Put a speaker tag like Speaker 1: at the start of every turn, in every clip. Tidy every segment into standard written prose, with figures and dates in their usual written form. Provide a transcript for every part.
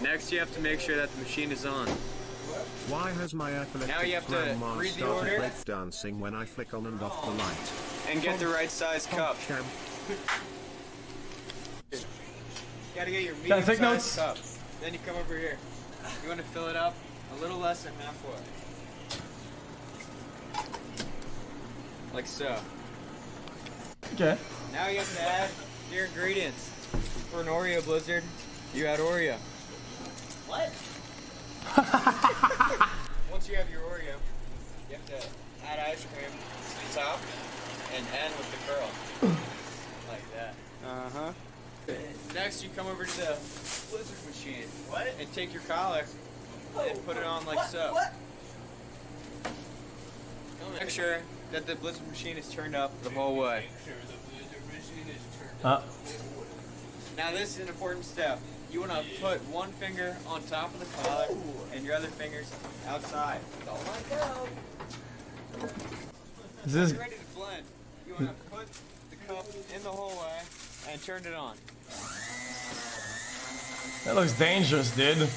Speaker 1: Next, you have to make sure that the machine is on.
Speaker 2: Why has my epileptic
Speaker 1: Now you have to
Speaker 2: grandma
Speaker 1: read the
Speaker 2: started
Speaker 1: order
Speaker 2: breakdancing when I flick on and off the light?
Speaker 1: and get the right size cup.
Speaker 2: Champ.
Speaker 1: You gotta get your
Speaker 3: Can I take
Speaker 1: medium
Speaker 3: notes?
Speaker 1: sized cup. Then you come over here. You want to fill it up a little less than halfway. Like so.
Speaker 3: Okay.
Speaker 1: Now you have to add your ingredients. For an Oreo blizzard, you add Oreo. What? Once you have your Oreo, you have to add ice cream to the top and end with the curl. Like that. Uh-huh. Next, you come over to the blizzard machine. What? And take your collar and put it on like so. What? Make sure that the blizzard machine is turned up the whole way. Now this is an important step. You want to put one finger on top of the collar and your other fingers outside. Don't let go.
Speaker 3: Is this...
Speaker 1: You're ready to blend. You want to put the cup in the whole way and turn it on.
Speaker 3: That looks dangerous, dude.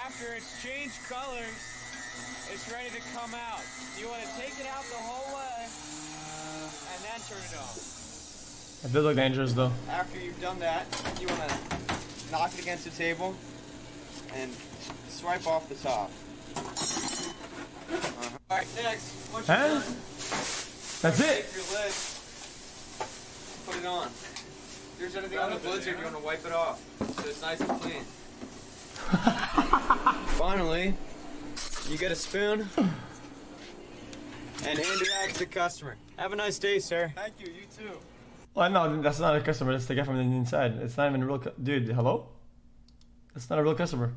Speaker 1: After it's changed colors, it's ready to come out. You want to take it out the whole way and then turn it on.
Speaker 3: It did look dangerous, though.
Speaker 1: After you've done that, you want to knock it against the table and swipe off the top. Alright, next, once you're done,
Speaker 3: That's it.
Speaker 1: take your lid, put it on. If there's anything on the blizzard, you want to wipe it off so it's nice and clean. Finally, you get a spoon and hand it out to the customer. Have a nice day, sir. Thank you, you too.
Speaker 3: Well, no, that's not a customer. That's the guy from the inside. It's not even a real dude, hello? That's not a real customer.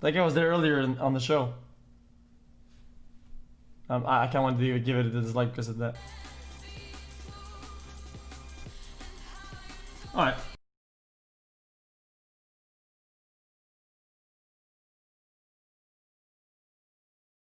Speaker 3: That guy was there earlier on the show. I can't want to give it a dislike because of that. Alright.